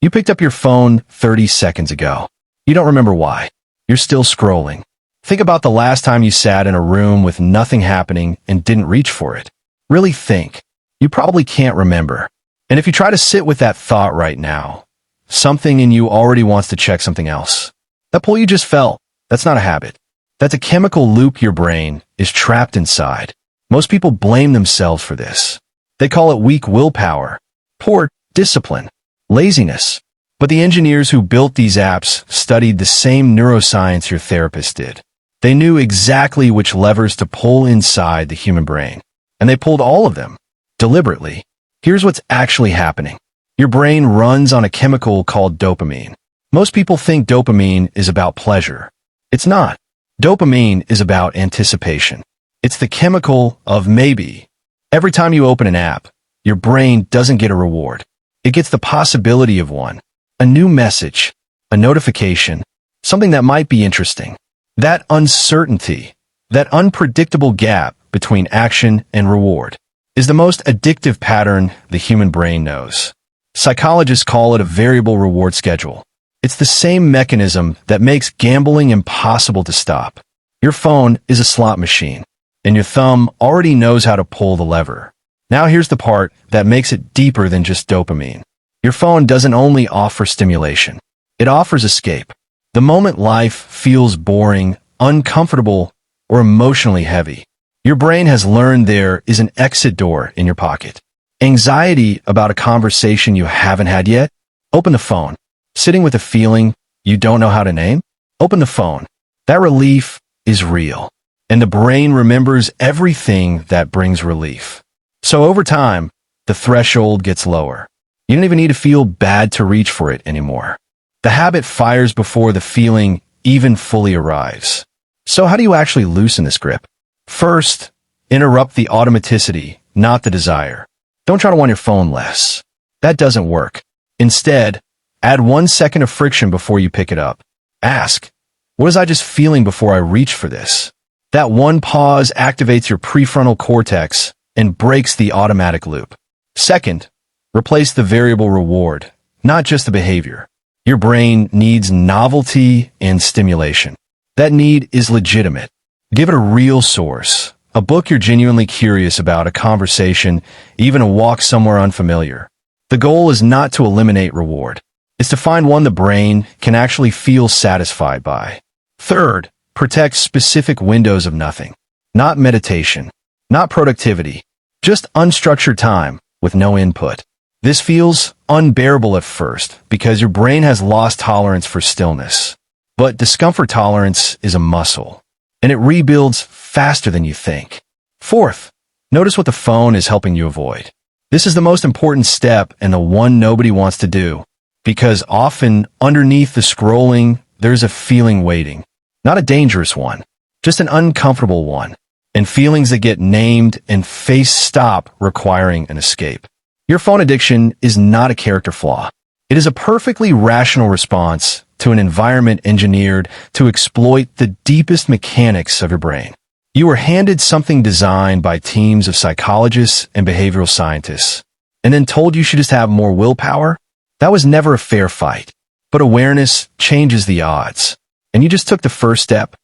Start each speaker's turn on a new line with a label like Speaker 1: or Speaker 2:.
Speaker 1: You picked up your phone 30 seconds ago. You don't remember why. You're still scrolling. Think about the last time you sat in a room with nothing happening and didn't reach for it. Really think. You probably can't remember. And if you try to sit with that thought right now, something in you already wants to check something else. That pull you just felt, that's not a habit. That's a chemical loop your brain is trapped inside. Most people blame themselves for this. They call it weak willpower, poor discipline, laziness. But the engineers who built these apps studied the same neuroscience your therapist did. They knew exactly which levers to pull inside the human brain. And they pulled all of them, deliberately. Here's what's actually happening. Your brain runs on a chemical called dopamine. Most people think dopamine is about pleasure. It's not. Dopamine is about anticipation. It's the chemical of maybe. Every time you open an app, your brain doesn't get a reward. It gets the possibility of one. A new message, a notification, something that might be interesting. That uncertainty, that unpredictable gap between action and reward, is the most addictive pattern the human brain knows. Psychologists call it a variable reward schedule. It's the same mechanism that makes gambling impossible to stop. Your phone is a slot machine, and your thumb already knows how to pull the lever. Now here's the part that makes it deeper than just dopamine. Your phone doesn't only offer stimulation. It offers escape. The moment life feels boring, uncomfortable, or emotionally heavy, your brain has learned there is an exit door in your pocket. Anxiety about a conversation you haven't had yet? Open the phone. Sitting with a feeling you don't know how to name? Open the phone. That relief is real. And the brain remembers everything that brings relief. So over time, the threshold gets lower. You don't even need to feel bad to reach for it anymore. The habit fires before the feeling even fully arrives. So how do you actually loosen this grip? First, interrupt the automaticity, not the desire. Don't try to want your phone less. That doesn't work. Instead, add 1 second of friction before you pick it up. Ask, what was I just feeling before I reached for this? That one pause activates your prefrontal cortex and breaks the automatic loop. Second, replace the variable reward, not just the behavior. Your brain needs novelty and stimulation. That need is legitimate. Give it a real source, a book you're genuinely curious about, a conversation, even a walk somewhere unfamiliar. The goal is not to eliminate reward. It's to find one the brain can actually feel satisfied by. Third, protect specific windows of nothing. Not meditation, not productivity, just unstructured time with no input. This feels unbearable at first because your brain has lost tolerance for stillness. But discomfort tolerance is a muscle, and it rebuilds faster than you think. Fourth, notice what the phone is helping you avoid. This is the most important step and the one nobody wants to do, because often underneath the scrolling, there's a feeling waiting. Not a dangerous one, just an uncomfortable one, and feelings that get named and face stop requiring an escape. Your phone addiction is not a character flaw. It is a perfectly rational response to an environment engineered to exploit the deepest mechanics of your brain. You were handed something designed by teams of psychologists and behavioral scientists, and then told you should just have more willpower? That was never a fair fight. But awareness changes the odds. And you just took the first step.